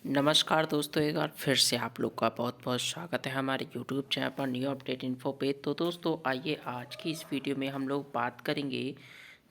नमस्कार दोस्तों, एक बार फिर से आप लोग का बहुत बहुत स्वागत है हमारे यूट्यूब चैनल पर न्यू अपडेट इन्फो पे। तो दोस्तों आइए आज की इस वीडियो में हम लोग बात करेंगे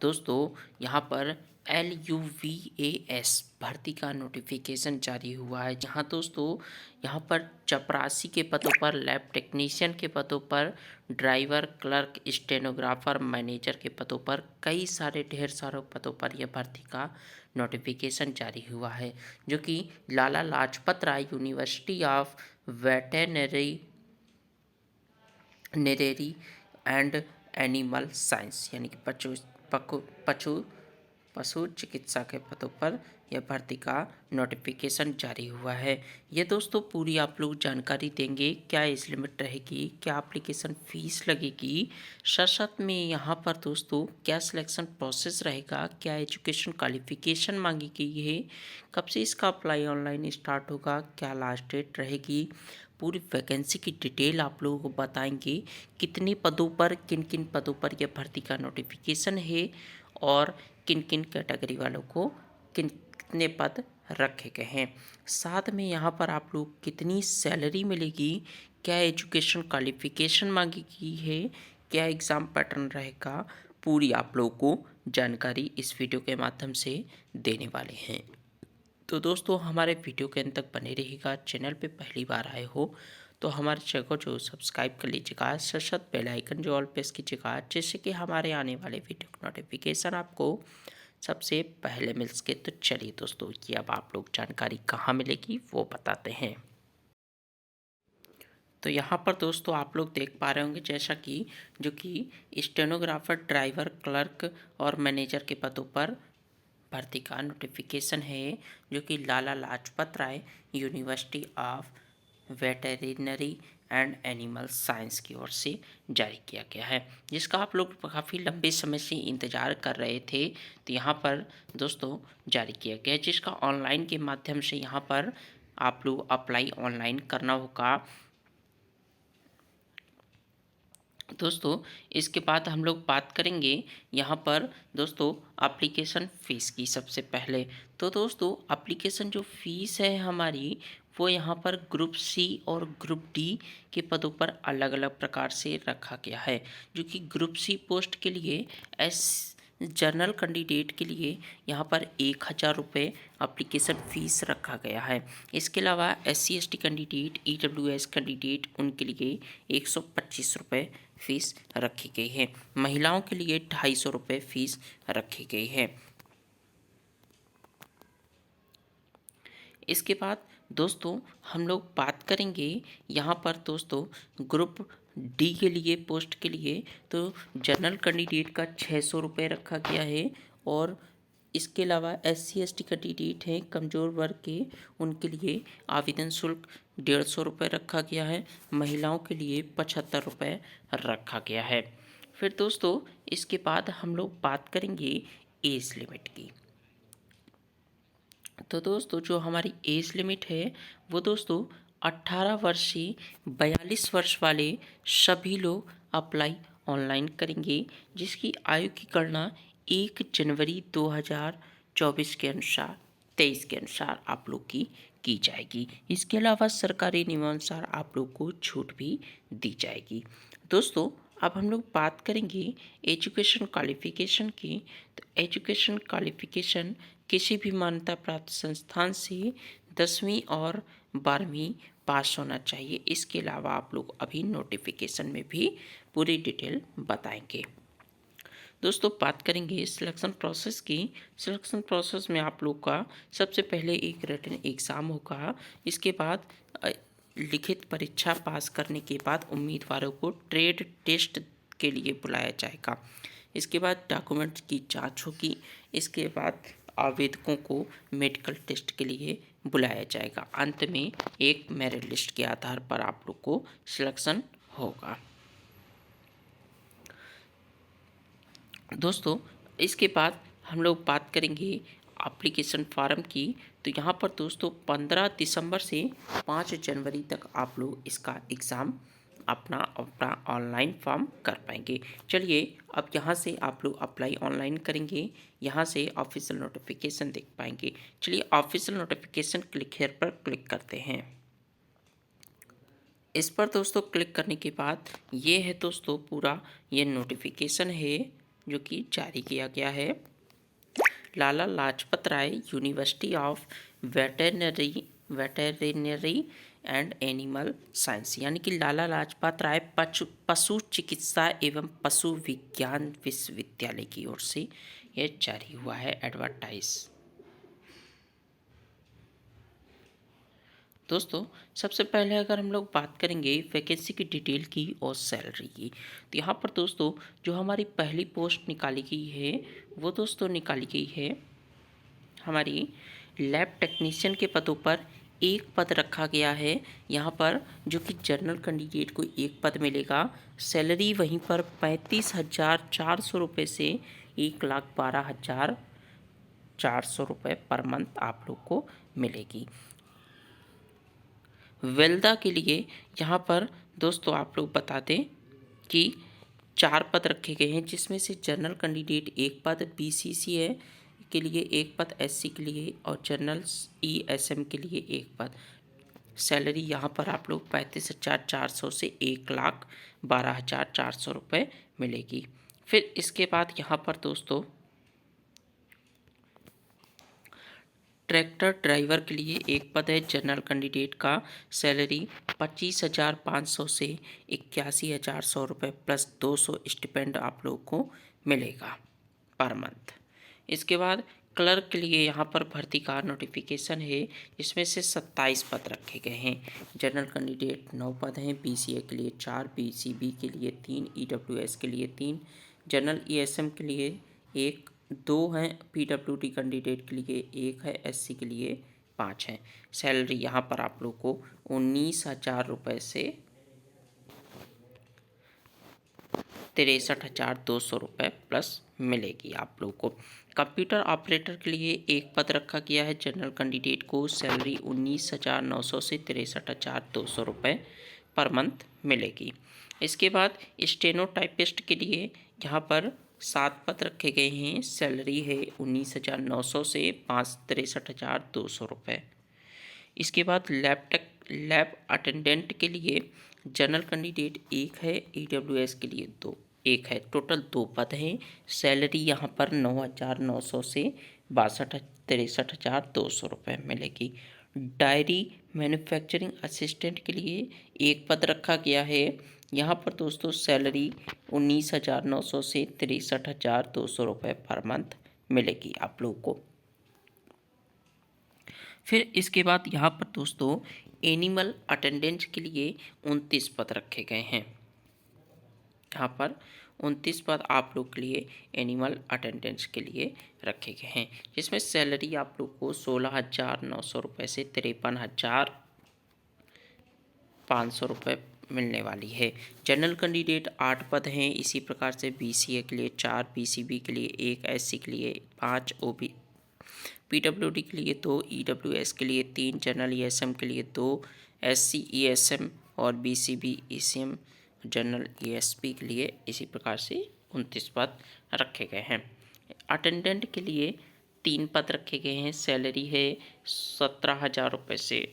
दोस्तों यहाँ पर LUVAS भर्ती का नोटिफिकेशन जारी हुआ है, जहाँ दोस्तों यहाँ पर चपरासी के पदों पर, लैब टेक्नीशियन के पदों पर, ड्राइवर, क्लर्क, स्टेनोग्राफर, मैनेजर के पदों पर, कई सारे ढेर सारे पदों पर यह भर्ती का नोटिफिकेशन जारी हुआ है, जो कि Lala Lajpat Rai university of veterinary नेरेरी एंड एनिमल साइंस यानी कि पशु पशु चिकित्सा के पदों पर यह भर्ती का नोटिफिकेशन जारी हुआ है। ये दोस्तों पूरी आप लोग जानकारी देंगे, क्या एज लिमिट रहेगी, क्या एप्लीकेशन फ़ीस लगेगी, साथ साथ में यहाँ पर दोस्तों क्या सिलेक्शन प्रोसेस रहेगा, क्या एजुकेशन क्वालिफिकेशन मांगी गई है, कब से इसका अप्लाई ऑनलाइन स्टार्ट होगा, क्या लास्ट डेट रहेगी, पूरी वैकेंसी की डिटेल आप लोगों को बताएंगे, कितने पदों पर, किन किन पदों पर यह भर्ती का नोटिफिकेशन है और किन किन कैटेगरी वालों को कितने पद रखे गए हैं। साथ में यहाँ पर आप लोग कितनी सैलरी मिलेगी, क्या एजुकेशन क्वालिफिकेशन मांगी गई है, क्या एग्ज़ाम पैटर्न रहेगा, पूरी आप लोगों को जानकारी इस वीडियो के माध्यम से देने वाले हैं। तो दोस्तों हमारे वीडियो के अंत तक बने रहिएगा। चैनल पे पहली बार आए हो तो हमारे चैनल को जो सब्सक्राइब कर लीजिएगा, साथ साथ बेल आइकन जो ऑल प्रेस कीजिएगा, जिससे कि हमारे आने वाले वीडियो का नोटिफिकेशन आपको सबसे पहले मिल सके। तो चलिए दोस्तों, ये अब आप लोग जानकारी कहाँ मिलेगी वो बताते हैं। तो यहाँ पर दोस्तों आप लोग देख पा रहे होंगे, जैसा कि जो कि स्टेनोग्राफर, ड्राइवर, क्लर्क और मैनेजर के पदों पर भर्ती का नोटिफिकेशन है, जो कि Lala Lajpat Rai university of veterinary and animal science की ओर से जारी किया गया है, जिसका आप लोग काफ़ी लंबे समय से इंतज़ार कर रहे थे। तो यहाँ पर दोस्तों जारी किया गया है, जिसका ऑनलाइन के माध्यम से यहाँ पर आप लोग अप्लाई ऑनलाइन करना होगा दोस्तों। इसके बाद हम लोग बात करेंगे यहाँ पर दोस्तों एप्लीकेशन फ़ीस की। सबसे पहले तो दोस्तों एप्लीकेशन जो फ़ीस है हमारी, वो यहाँ पर ग्रुप सी और ग्रुप डी के पदों पर अलग अलग प्रकार से रखा गया है, जो कि ग्रुप सी पोस्ट के लिए जनरल कैंडिडेट के लिए यहाँ पर 1,000 रुपये एप्लीकेशन फ़ीस रखा गया है। इसके अलावा SC ST candidate, EWS candidate, उनके लिए 125 रुपये फ़ीस रखी गई है। महिलाओं के लिए 250 रुपये फ़ीस रखी गई है। इसके बाद दोस्तों हम लोग बात करेंगे यहाँ पर दोस्तों ग्रुप डी के लिए, पोस्ट के लिए, तो जनरल कैंडिडेट का 600 रुपये रखा गया है, और इसके अलावा SC ST कैंडिडेट हैं, कमज़ोर वर्ग के, उनके लिए आवेदन शुल्क 150 रुपये रखा गया है। महिलाओं के लिए 75 रुपये रखा गया है। फिर दोस्तों इसके बाद हम लोग बात करेंगे एज लिमिट की। तो दोस्तों जो हमारी एज लिमिट है वो दोस्तों 18 वर्ष से 42 वर्ष वाले सभी लोग अप्लाई ऑनलाइन करेंगे, जिसकी आयु की गणना 1 जनवरी 2024 के अनुसार 23 के अनुसार आप लोग की जाएगी। इसके अलावा सरकारी नियमानुसार आप लोग को छूट भी दी जाएगी। दोस्तों अब हम लोग बात करेंगे एजुकेशन क्वालिफिकेशन की। तो एजुकेशन क्वालिफिकेशन किसी भी मान्यता प्राप्त संस्थान से 10वीं और 12वीं पास होना चाहिए। इसके अलावा आप लोग अभी नोटिफिकेशन में भी पूरी डिटेल बताएंगे। दोस्तों बात करेंगे सिलेक्शन प्रोसेस की। सिलेक्शन प्रोसेस में आप लोग का सबसे पहले एक रिटन एग्ज़ाम होगा। इसके बाद लिखित परीक्षा पास करने के बाद उम्मीदवारों को ट्रेड टेस्ट के लिए बुलाया जाएगा। इसके बाद डॉक्यूमेंट्स की जांच होगी। इसके बाद आवेदकों को मेडिकल टेस्ट के लिए बुलाया जाएगा। अंत में एक मेरिट लिस्ट के आधार पर आप लोग को सिलेक्शन होगा। दोस्तों इसके बाद हम लोग बात करेंगे एप्लीकेशन फार्म की। तो यहाँ पर दोस्तों 15 दिसंबर से 5 जनवरी तक आप लोग इसका एग्ज़ाम अपना अपना ऑनलाइन फॉर्म कर पाएंगे। चलिए अब यहाँ से आप लोग अप्लाई ऑनलाइन करेंगे, यहाँ से ऑफिशियल नोटिफिकेशन देख पाएंगे। चलिए ऑफिशियल नोटिफिकेशन क्लिक हियर पर क्लिक करते हैं। इस पर दोस्तों क्लिक करने के बाद ये है दोस्तों पूरा ये नोटिफिकेशन है जो कि जारी किया गया है। Lala Lajpat Rai university of veterinary and animal science, यानी कि लाला लाजपत राय पशु चिकित्सा एवं पशु विज्ञान विश्वविद्यालय की ओर से यह जारी हुआ है एडवर्टाइज। दोस्तों सबसे पहले अगर हम लोग बात करेंगे वैकेंसी की डिटेल की और सैलरी की, तो यहाँ पर दोस्तों जो हमारी पहली पोस्ट निकाली गई है वो दोस्तों निकाली गई है हमारी लैब टेक्नीशियन के पदों पर एक पद रखा गया है यहाँ पर, जो कि जनरल कैंडिडेट को एक पद मिलेगा। सैलरी वहीं पर 35,400 रुपये से 1,12,400 रुपये पर मंथ आप लोग को मिलेगी। वेल्दा के लिए यहाँ पर दोस्तों आप लोग बता दें कि 4 पद रखे गए हैं, जिसमें से जनरल कैंडिडेट एक पद, बीसीसीए के लिए एक पद, एससी के लिए और जनरल ईएसएम के लिए एक पद। सैलरी यहाँ पर आप लोग 35,400 से 1,12,400 रुपये मिलेगी। फिर इसके बाद यहाँ पर दोस्तों ट्रैक्टर ड्राइवर के लिए एक पद है जनरल कैंडिडेट का। सैलरी 25,500 से 81,100 रुपये प्लस 200 स्टिपेंड आप लोगों को मिलेगा पर मंथ। इसके बाद क्लर्क के लिए यहाँ पर भर्ती का नोटिफिकेशन है, जिसमें से 27 पद रखे गए हैं। जनरल कैंडिडेट 9 पद हैं, बीसीए के लिए 4, बीसीबी के लिए 3, ईडब्ल्यूएस के लिए 3, जनरल ईएसएम के लिए 1, 2 हैं, पीडब्ल्यूडी कैंडिडेट के लिए 1 है, एससी के लिए 5 हैं। सैलरी यहाँ पर आप लोग को 19,000 रुपये से 63,200 रुपये प्लस मिलेगी आप लोग को। कंप्यूटर ऑपरेटर के लिए एक पद रखा गया है जनरल कैंडिडेट को। सैलरी 19,900 से 63,200 रुपये पर मंथ मिलेगी। इसके बाद स्टेनोटाइपिस्ट के लिए यहाँ पर 7 पद रखे गए हैं। सैलरी है 19,900 से 63,200 रुपये। इसके बाद लैब अटेंडेंट के लिए जनरल कैंडिडेट एक है, ईडब्ल्यूएस के लिए 2 एक है, टोटल 2 पद हैं। सैलरी यहाँ पर 9,900 से 63,200 रुपये मिलेगी। डायरी मैन्युफैक्चरिंग असिस्टेंट के लिए एक पद रखा गया है। यहाँ पर दोस्तों सैलरी 19,900 से 63,200 रुपये पर मंथ मिलेगी आप लोग को। फिर इसके बाद यहाँ पर दोस्तों एनिमल अटेंडेंट के लिए 29 पद रखे गए हैं। यहाँ पर 29 पद आप लोग के लिए एनिमल अटेंडेंट्स के लिए रखे गए हैं, जिसमें सैलरी आप लोग को 16,900 रुपये से 53,500 रुपये मिलने वाली है। जनरल कैंडिडेट 8 पद हैं। इसी प्रकार से बीसीए के लिए 4, बीसीबी के लिए 1, एससी के लिए 5, ओबी पीडब्ल्यूडी के लिए 2, ईडब्ल्यूएस के लिए 3, जनरल ईएसएम के लिए 2, एससी ईएसएम और बीसीबी ईसीएम जनरल ईएसपी के लिए इसी प्रकार से 29 पद रखे गए हैं। अटेंडेंट के लिए 3 पद रखे गए हैं। सैलरी है 17,000 रुपये से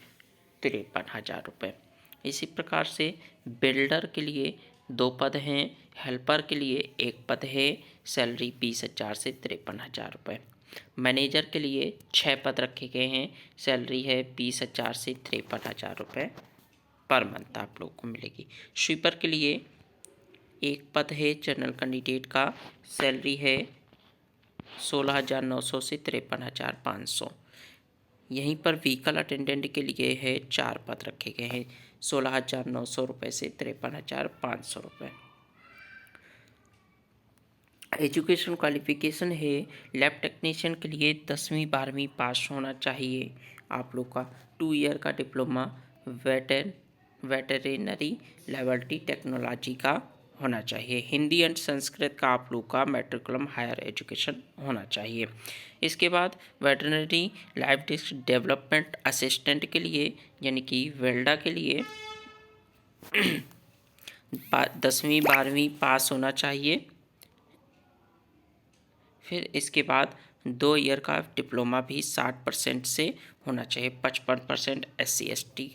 53,000 रुपये। इसी प्रकार से बिल्डर के लिए 2 पद हैं। हेल्पर के लिए 1 पद है। सैलरी 20,000 से 53,000 रुपये। मैनेजर के लिए 6 पद रखे गए हैं। सैलरी है 20,000 से 53,000 रुपये पर मंथ आप लोग को मिलेगी। स्वीपर के लिए 1 पद है जनरल कैंडिडेट का। सैलरी है 16,900 से 53,500। यहीं पर व्हीकल अटेंडेंट के लिए है 4 पद रखे गए हैं। 16,900 रुपये से 53,500 रुपये। एजुकेशन क्वालिफिकेशन है लैब टेक्नीशियन के लिए 10वीं 12वीं पास होना चाहिए आप लोग का। 2 ईयर का डिप्लोमा वेटेरिनरी लेबोरेटरी टेक्नोलॉजी का होना चाहिए। हिंदी एंड संस्कृत का आप लोग का मैट्रिकुलम हायर एजुकेशन होना चाहिए। इसके बाद वेटरनरी लाइफ डेवलपमेंट असिस्टेंट के लिए यानी कि वेल्डा के लिए 10वीं 12वीं पास होना चाहिए। फिर इसके बाद 2 ईयर का डिप्लोमा भी 60% से होना चाहिए। 55% SC/ST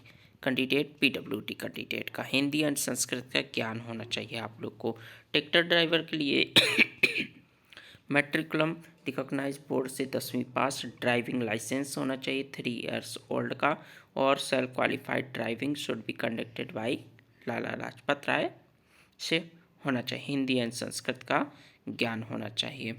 कैंडिडेट, PWD कैंडिडेट का हिंदी एंड संस्कृत का ज्ञान होना चाहिए आप लोग को। ट्रैक्टर ड्राइवर के लिए मैट्रिकुलम रिकॉग्नाइज बोर्ड से 10वीं पास, ड्राइविंग लाइसेंस होना चाहिए 3 ईयर्स ओल्ड का, और self qualified driving should be conducted by Lala Lajpat Rai से होना चाहिए। हिंदी एंड संस्कृत का ज्ञान होना चाहिए।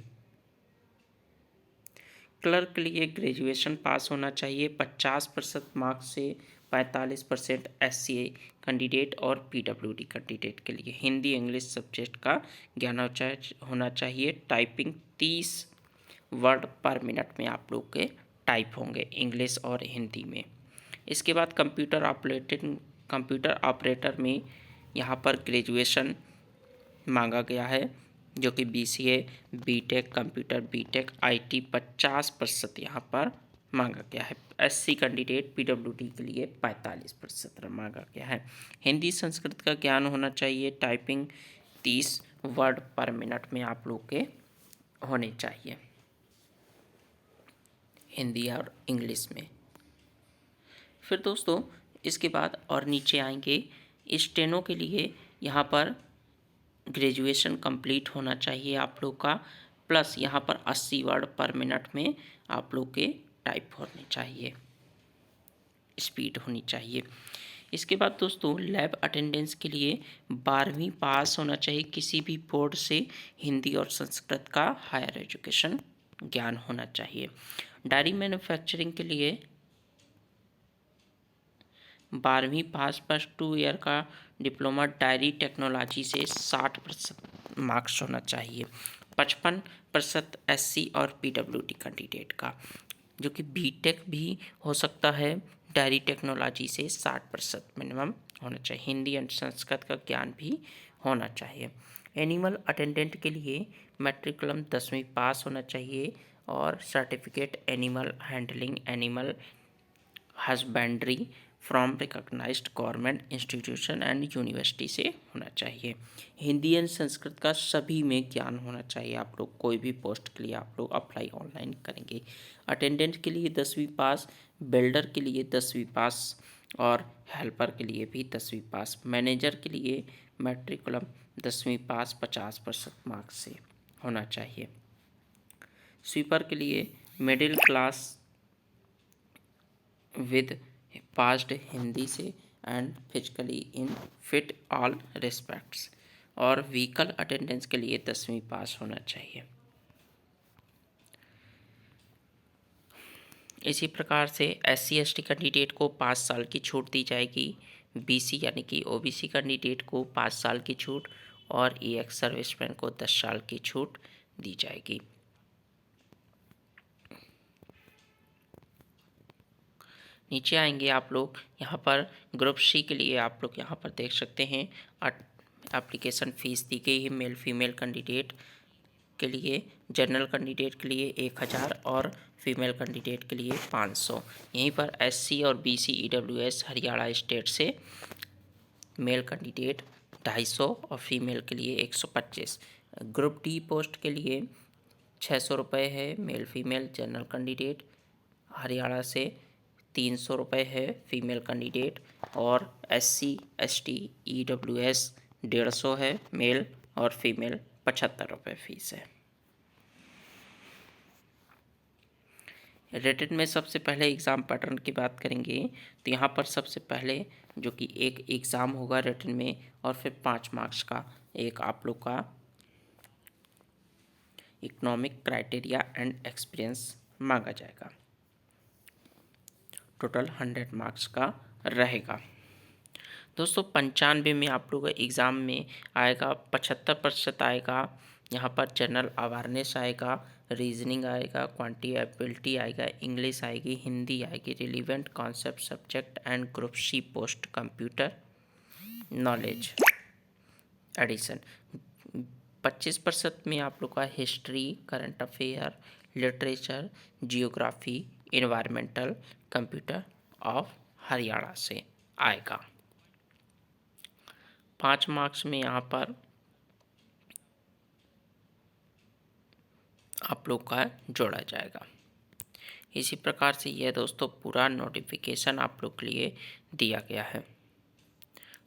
क्लर्क के लिए ग्रेजुएशन पास होना चाहिए 50% मार्क्स से, 45% SC कैंडिडेट और PWD कैंडिडेट के लिए। हिंदी इंग्लिश सब्जेक्ट का ज्ञान होना चाहिए। टाइपिंग 30 वर्ड पर मिनट में आप लोग के टाइप होंगे इंग्लिश और हिंदी में। इसके बाद कंप्यूटर ऑपरेटर में यहाँ पर ग्रेजुएशन मांगा गया है, जो कि BCA, BTech, computer BTech, IT 50% यहाँ पर मांगा गया है। SC कैंडिडेट PWD के लिए 45% मांगा गया है। हिंदी संस्कृत का ज्ञान होना चाहिए। टाइपिंग 30 वर्ड पर मिनट में आप लोग के होने चाहिए हिंदी और इंग्लिश में। फिर दोस्तों इसके बाद और नीचे आएंगे, स्टेनो के लिए यहाँ पर ग्रेजुएशन कंप्लीट होना चाहिए आप लोग का, प्लस यहाँ पर 80 वर्ड पर मिनट में आप लोग के टाइप होने चाहिए, स्पीड होनी चाहिए। इसके बाद दोस्तों लैब अटेंडेंस के लिए 12वीं पास होना चाहिए किसी भी बोर्ड से। हिंदी और संस्कृत का हायर एजुकेशन ज्ञान होना चाहिए। डायरी मैन्युफैक्चरिंग के लिए 12वीं पास प्लस 2 ईयर का डिप्लोमा डायरी टेक्नोलॉजी से 60% मार्क्स होना चाहिए। 55% SC और PWD कैंडिडेट का, जो कि BTech भी हो सकता है। डायरी टेक्नोलॉजी से 60% मिनिमम होना चाहिए। हिंदी एंड संस्कृत का ज्ञान भी होना चाहिए। एनिमल अटेंडेंट के लिए मैट्रिकुलम 10वीं पास होना चाहिए और certificate animal handling, animal husbandry from recognized government institution and university से होना चाहिए। हिंदी एंड संस्कृत का सभी में ज्ञान होना चाहिए आप लोग। कोई भी पोस्ट के लिए आप लोग अप्लाई ऑनलाइन करेंगे। अटेंडेंट के लिए 10वीं पास, बिल्डर के लिए 10वीं पास और हेल्पर के लिए भी 10वीं पास। मैनेजर के लिए मैट्रिकुलम 10वीं पास 50% मार्क्स से होना चाहिए। स्वीपर के लिए middle class with passed Hindi से and physically in fit all respects, और व्हीकल अटेंडेंस के लिए 10वीं पास होना चाहिए। इसी प्रकार से SC/ST कैंडिडेट को 5 साल की छूट दी जाएगी। BC यानी कि OBC कैंडिडेट को 5 साल की छूट और EX सर्विसमैन को 10 साल की छूट दी जाएगी। नीचे आएंगे आप लोग, यहाँ पर ग्रुप C के लिए आप लोग यहाँ पर देख सकते हैं एप्लीकेशन फ़ीस दी गई है। मेल फीमेल कैंडिडेट के लिए, जनरल कैंडिडेट के लिए 1000 और फीमेल कैंडिडेट के लिए 500। यहीं पर SC और BC EWS हरियाणा स्टेट से मेल कैंडिडेट 250 और फीमेल के लिए 125। ग्रुप D पोस्ट के लिए 600 रुपये है male female. General candidate Haryana से 300 रुपये है फीमेल कैंडिडेट, और SC/ST EWS 150 है मेल और फीमेल 75 रुपये फीस है। रिटन में सबसे पहले एग्ज़ाम पैटर्न की बात करेंगे तो यहाँ पर सबसे पहले जो कि एक एग्ज़ाम होगा रिटन में, और फिर 5 मार्क्स का एक आप लोग का इकोनॉमिक क्राइटेरिया एंड एक्सपीरियंस मांगा जाएगा। टोटल 100 मार्क्स का रहेगा। दोस्तों 95 में आप लोग एग्ज़ाम में आएगा, 75% आएगा यहाँ पर जनरल अवेयरनेस आएगा, रीजनिंग आएगा, क्वांटिटेबिलिटी आएगा, इंग्लिश आएगी, हिंदी आएगी, relevant concept subject and group C post computer knowledge edition. 25% में आप लोग का history, current affair, literature, geography, environmental, computer of Haryana से आएगा। 5 मार्क्स में यहाँ पर आप लोग का जोड़ा जाएगा। इसी प्रकार से यह दोस्तों पूरा नोटिफिकेशन आप लोग के लिए दिया गया है।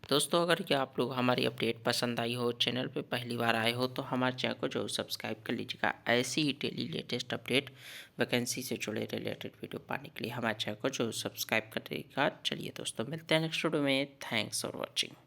दोस्तों अगर ये आप लोग हमारी अपडेट पसंद आई हो, चैनल पे पहली बार आए हो, तो हमारे चैनल को जो सब्सक्राइब कर लीजिएगा। ऐसी ही डेली लेटेस्ट अपडेट वैकेंसी से जुड़े रिलेटेड वीडियो पाने के लिए हमारे चैनल को जो सब्सक्राइब कर देगा। चलिए दोस्तों मिलते हैं नेक्स्ट वीडियो में। Thanks for watching.